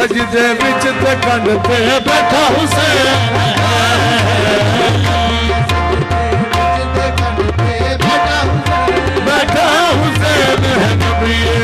सजदे विच ते कंध ते बैठा हुसैन बैठा हुसैन है नबी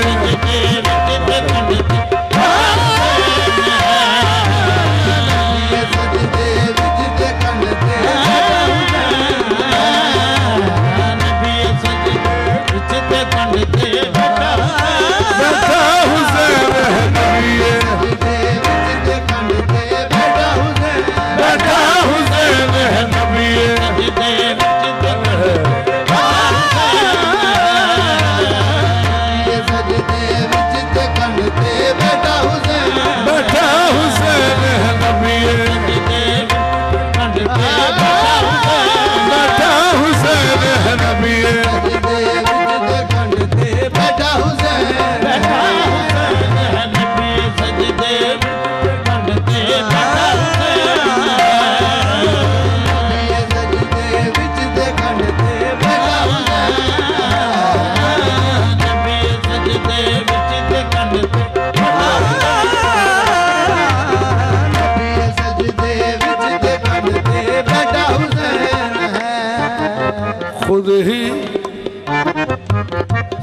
खुद ही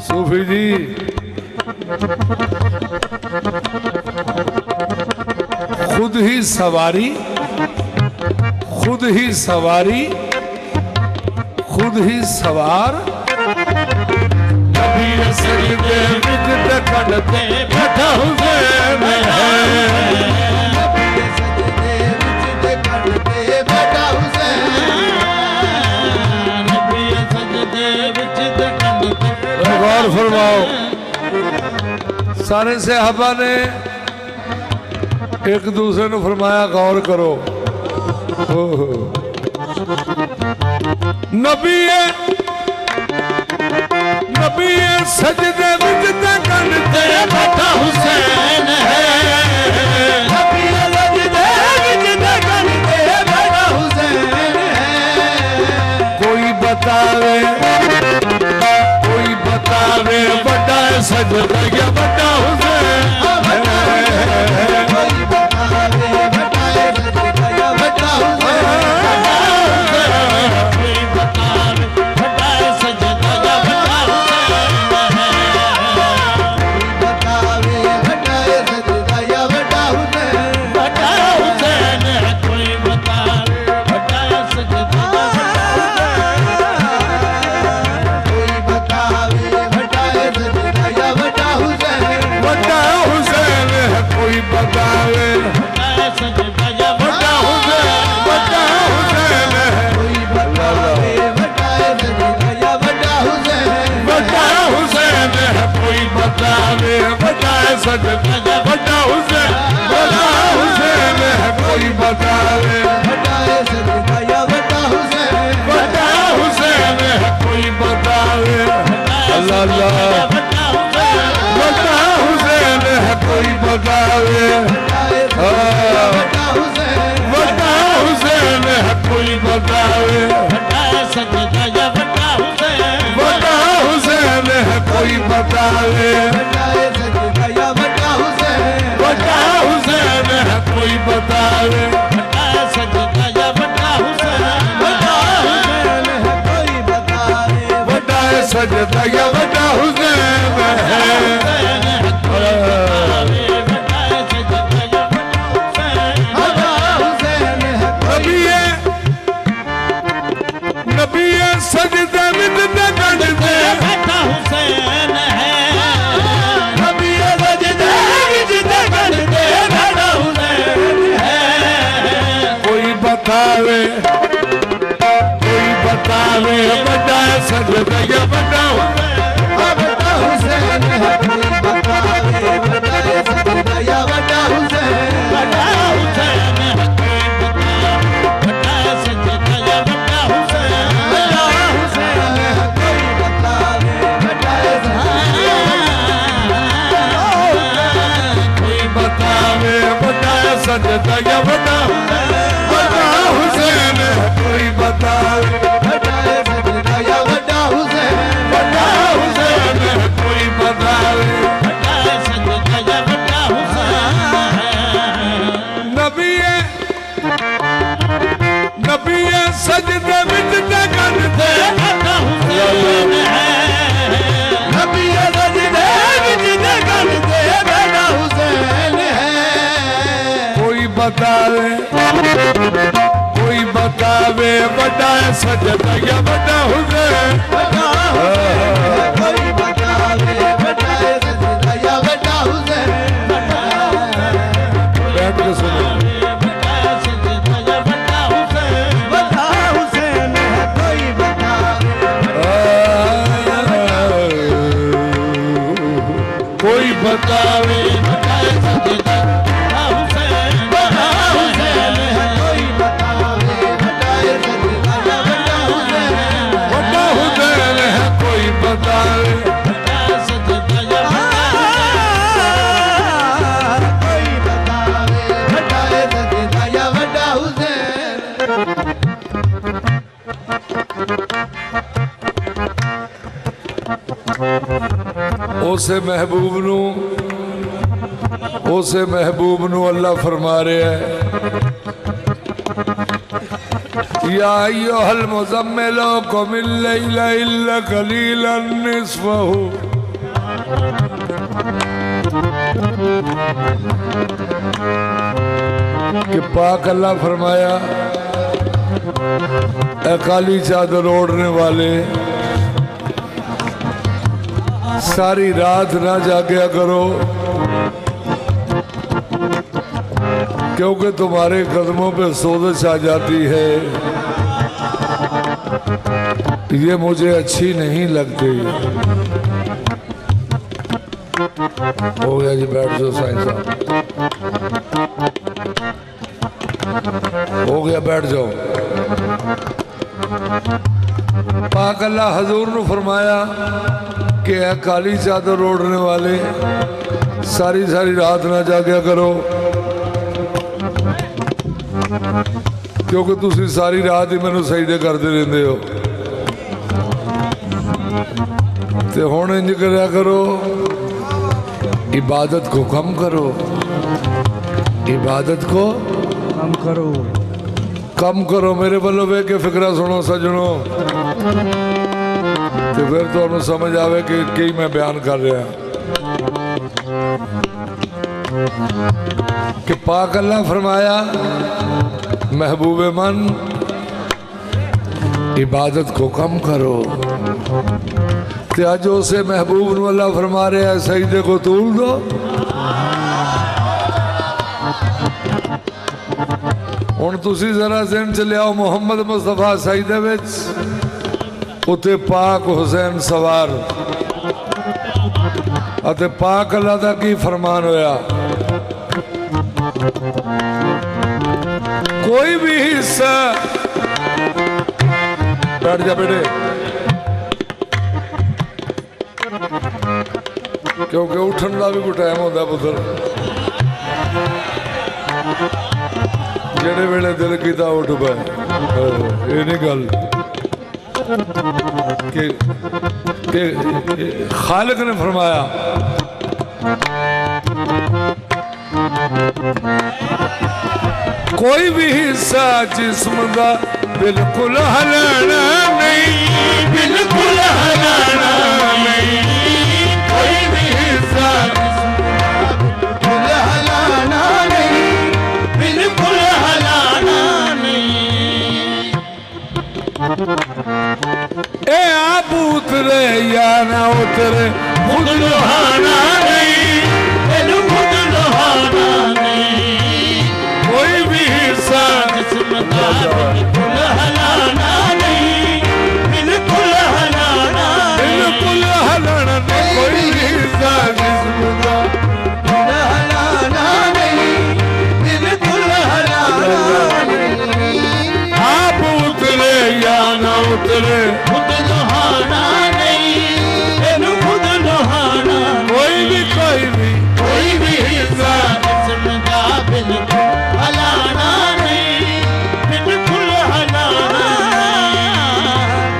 सूफी जी खुद ही सवारी खुद ही सवारी खुद ही सवार नबी सजदे विच ते कंध ते बैठा हुसैन गौर फरमाओ सारे सहाबा ने एक दूसरे ने फरमाया गौर करो नबी नबी सजदे विच ते कंध ते बैठा हुसैन है नबी सजदे विच ते कंध ते बैठा हुसैन है कोई बतावे बड़ा सजदा या बड़ा हुसैन कोई बतावे बड़ा सजदा या बड़ा हुसैन कोई बतावे बड़ा सजदा या बड़ा हुसैन बड़ा हुसैन कोई बतावे बड़ा सजदा कोई बतावे सजदा या बड़ा हुसैन बड़ा हुसैन कोई बतावे बड़ा सजदा या बड़ा हुसैन बड़ा हुसैन कोई बतावे बड़ा सजदा या बड़ा हुसैन बड़ा हुसैन कोई बतावे बड़ा सजदा या बड़ा हुसैन बड़ा हुसैन कोई बतावे अल्लाह अल्लाह बड़ा हुसैन कोई बतावे बड़ा हुसैन कोई बतावे सजदा या बड़ा हुसैन बड़ा हुसैन कोई बतावे सजदा या बड़ा हुसैन बड़ा हुसैन कोई बतावे सजदा या बड़ा हुसैन बड़ा हुसैन कोई बतावे बड़ा सजदा या बड़ा हुसैन सजदे विच ते कंध ते बैठा हुसैन है नबी सजदे विच ते कंध ते बैठा हुसैन है कोई बतावे बड़ा सजदा या बड़ा हुसैन कोई बतावे बड़ा सजदा या बड़ा हुसैन बड़ा हुसैन सजदा या बड़ा हुसैन कोई बतावे बड़ा सजदा या बड़ा हुसैन कोई बतावे बड़ा सजदा या बड़ा हुसैन बतावे बड़ा सजदा या बड़ा हुसैन कोई बतावे बड़ा सजदा या बड़ा हुसैन बैठ के सुनो कोई बतावे बड़ा सजदा या हुसैन बड़ा हुसैन कोई बतावे बड़ा सजदा या बड़ा हुसैन बड़ा हुसैन है कोई बतावे बड़ा सजदा या कोई बतावे बड़ा सजदा या बड़ा हुसैन उसे महबूब नू अल्लाह फरमा रहा है या अय्युहल मुज़म्मिलो कुमिल लैला इल्ला कलीलन निस्फहु कि पाक अल्लाह फरमाया ए काली चादर ओढ़ने वाले सारी रात ना जागया करो क्योंकि तुम्हारे कदमों पे सोजश आ जाती है ये मुझे अच्छी नहीं लगती। हो गया जी बैठ जाओ साईं साहब हो गया बैठ जाओ। पाक अल्लाह हजूर ने फरमाया कि है काली चादर ओढ़ने वाले सारी सारी रात ना जागया करो क्योंकि तुसी सारी रात ही मैनू सजदे करते रहंदे हो ते हुण इंज करया करो इबादत को कम करो इबादत को कम करो मेरे वालों वे के फिक्रा सुनो सजनों तो फिर तो समझ आवे कि की मैं बयान कर रहा कि पाक अल्लाह फरमाया महबूबे मन इबादत को कम करो ते अज उसे महबूब नू अल्लाह फरमा रहा है सजदे को तूल दो। हुण तुसी जरा ज़हन च लियाओ मुहम्मद मुस्तफा सजदे विच उते पाक हुसैन सवार अते पाक अल्लाह दा की फरमान होया कोई भी हिस्सा बैठ जा बेटे क्योंकि उठन का भी कोई टाइम होता पुत्र जेड़े वेले दिल किया उठ पाए ये नहीं गल कि खालिक ने फरमाया कोई भी हिस्सा जिस्म का बिल्कुल हलाना नहीं बिल्कुल हलाना नहीं कोई भी हिस्सा बिल्कुल हलाना नहीं बिल्कुल हलाना नहीं ए आप उतरे या ना उतरे खुद लुहाना नहीं खुद लुहाना नहीं कोई भी हिस्सा जिस्म का बिल्कुल हलाना नहीं बिल्कुल हलाना बिल्कुल हलाना नहीं कोई भी हिस्सा जिस्म का हलाना नहीं बिल्कुल हलाना नहीं आप उतरे या ना उतरे खुद लुहाना नहीं खुद लुहाना कोई भी हिस्सा जिस्म का बिल्कुल हलाना नहीं बिल्कुल हलाना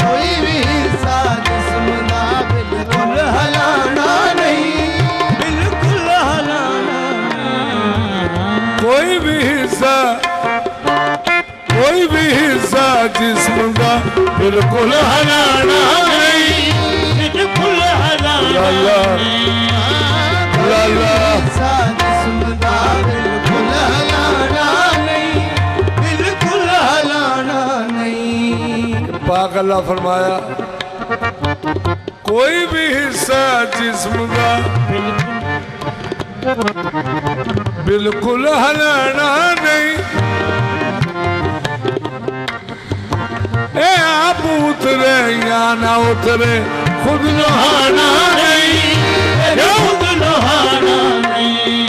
कोई भी हिस्सा जिस्म का बिल्कुल हलाना नहीं बिल्कुल हलाना कोई भी हिस्सा जिस्म का बिल्कुल हलाना नहीं बिल्कुल हलाना अल्लाह अल्लाह जिस्म का बिल्कुल हलाना पाक अल्लाह फरमाया कोई भी हिस्सा जिस्म का बिल्कुल हलाना नहीं, आप उतरे या ना उतरे खुद नहाना नहीं, खुद नहाना नहीं।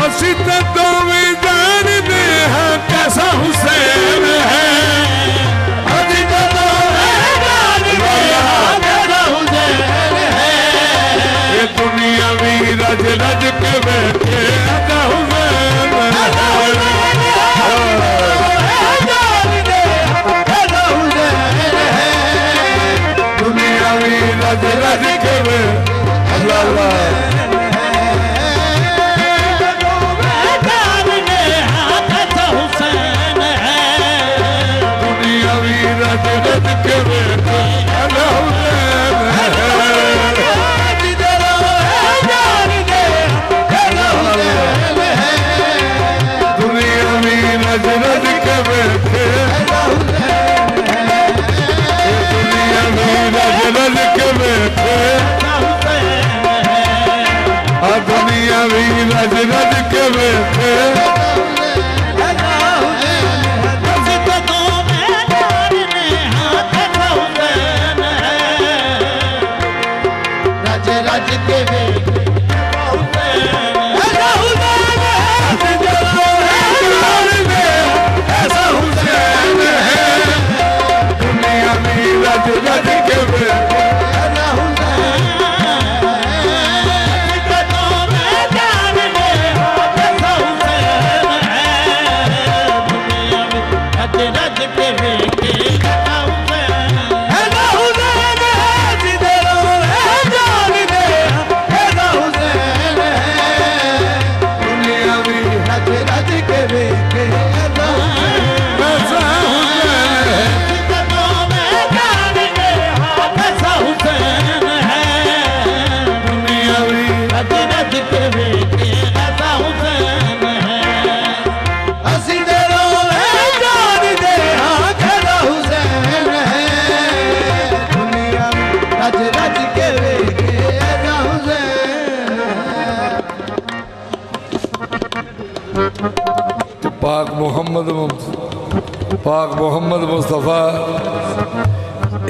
असी तो भी जानते हैं कैसा हुसैन है, असी तो जानते हैं कैसा हुसैन है। ये दुनिया भी रज रज के बैठे ऐसा हुसैन है। रज रज के अल्लाह हुसैन है। दुनिया भी रज रज के अल्लाह हुसैन है। दुनिया भी रज रज के बैठे रज के बैठे दुनिया भी रज रज के बैठे रज रज के ऐसा हुसैन है। दुनिया भी रज रज के बैठे पाक मोहम्मद मुस्तफ़ा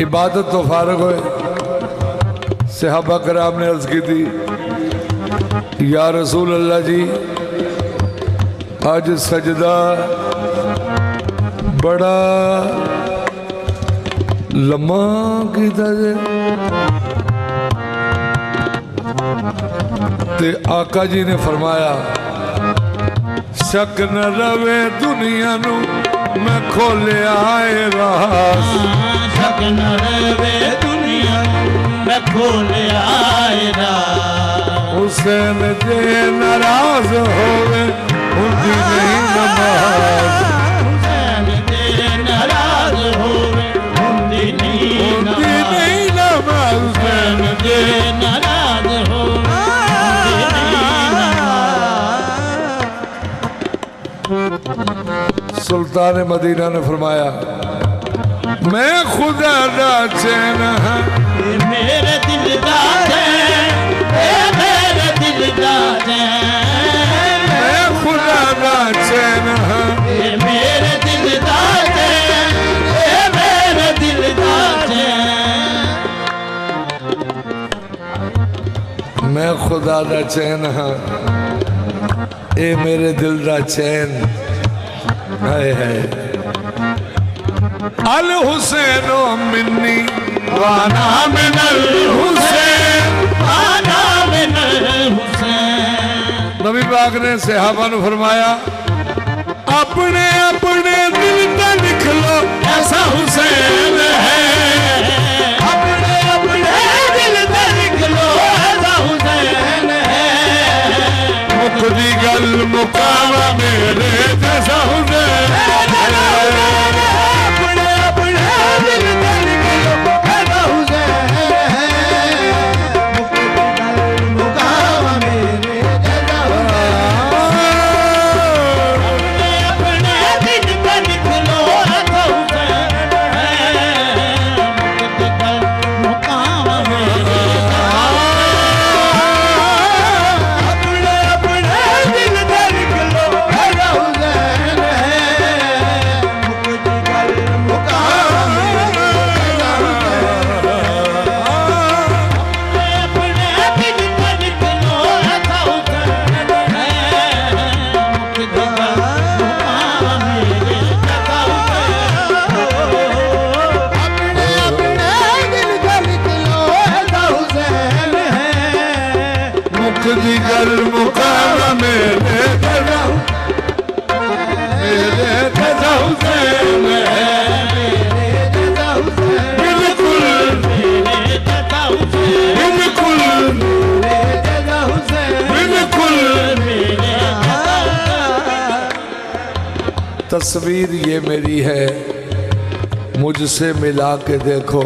इबादत तो फारग हुए। सहाबा कराम ने अर्ज की थी या रसूल अल्लाह जी आज सजदा बड़ा लम्मा कीता जे ते आका जी ने फरमाया शक न रवे दुनिया नू मैं खोलिया रास, शक न रवे दुनिया मैं खोलिया रास। हुसैन जे नाराज होवे उनकी नहीं नमाज, हुसैन जे नाराज होवे उनकी नहीं नमाज, हुसैन जे नाराज होवे सुल्तान मदीना ने फरमाया मैं खुदा दा चैन हाँ, मेरे दिल दा चैन, मेरे दिल दा चैन, मैं खुदा दा चैन हाँ, मेरे दिल दा चैन, मेरे दिल दा चैन। मैं खुदा दा चैन हाँ ए मेरे दिल दा चैन है अल हुसैन मिन्नी वाना मिनल हुसैन, वाना मिनल हुसैन। नबी पाक ने सहाबा ने फरमाया अपने अपने दिल का लिख लो ऐसा हुसैन है, अपने अपने दिल का लिख लो ऐसा हुसैन है। मुकदी गल मुकावा मेरे जैसा हुसैन है। अपने अपने दिल का लिख लो ऐसा हुसैन है। मुकावा मेरे जैसा हुसैन। अपने अपने दिल का लिख लो ऐसा हुसैन है। तस्वीर ये मेरी है, मुझसे मिला के देखो,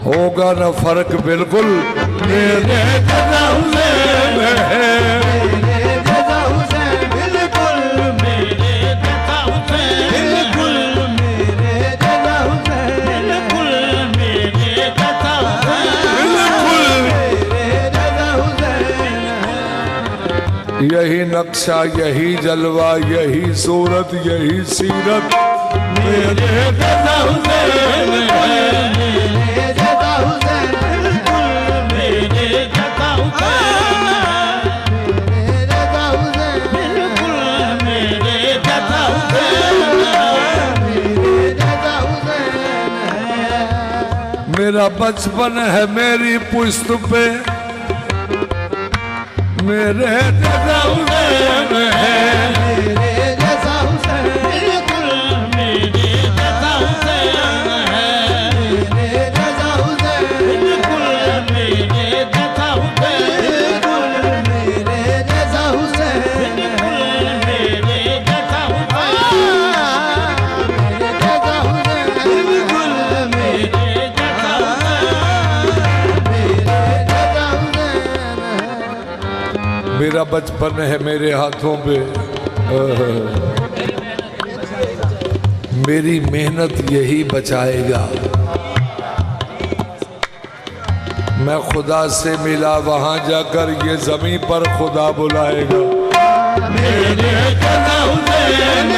होगा ना फर्क बिल्कुल मेरे जैसा हुसैन है। मेरे जैसा हुसैन बिल्कुल मेरे जैसा हुसैन बिल्कुल मेरे जैसा हुसैन बिल्कुल मेरे जैसा हुसैन मेरे जैसा हुसैन। यही नक्शा, यही जलवा, यही सूरत, यही सीरत मेरे जैसा हुसैन है। मेरे जैसा हुसैन बिल्कुल मेरे जैसा हुसैन मेरे जैसा हुसैन बिल्कुल मेरे जैसा हुसैन मेरे जैसा हुसैन। मेरा बचपन है मेरी पुश्त पे, मेरे जैसा हुसैन है। मेरे जैसा हुसैन बिल्कुल मेरे जैसा हुसैन है। मेरे जैसा हुसैन बिल्कुल मेरे जैसा हुसैन बिल्कुल मेरे जैसा हुसैन बिल्कुल मेरे जैसा हुसैन मेरे जैसा हुसैन बिल्कुल मेरे जैसा हुसैन मेरे जैसा हुसैन। मेरा बचपन है मेरे हाथों पे, मेरी मेहनत यही बचाएगा। मैं खुदा से मिला, वहां जाकर ये जमीन पर खुदा बुलाएगा। मेरे जैसा हुसैन